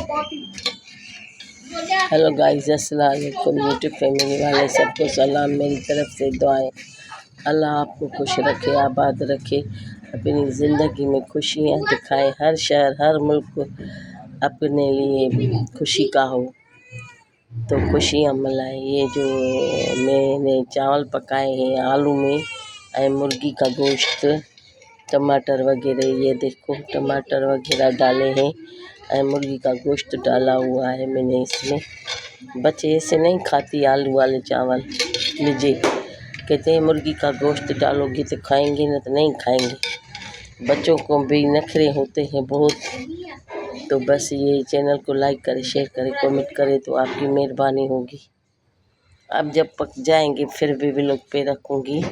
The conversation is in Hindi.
हेलो गाइस, अस्सलाम वालेकुम। यूट्यूब फैमिली वाले सबको सलाम, मेरी तरफ से दुआएं। अल्लाह आपको खुश रखे, आबाद रखे, अपनी ज़िंदगी में खुशियाँ दिखाए। हर शहर हर मुल्क अपने लिए खुशी का हो तो खुशियाँ मनाए। ये जो मैंने चावल पकाए हैं आलू में और मुर्गी का गोश्त, टमाटर वगैरह, ये देखो टमाटर वगैरह डाले हैं और मुर्गी का गोश्त डाला हुआ है मैंने इसमें। बच्चे ऐसे नहीं खाती आलू वाले चावल, लीजिए कहते हैं मुर्गी का गोश्त डालोगी तो खाएंगे, ना तो नहीं खाएंगे। बच्चों को भी नखरे होते हैं बहुत। तो बस ये चैनल को लाइक करें, शेयर करें, कमेंट करें तो आपकी मेहरबानी होगी। अब जब पक जाएंगे फिर भी व्लॉग पे रखूँगी।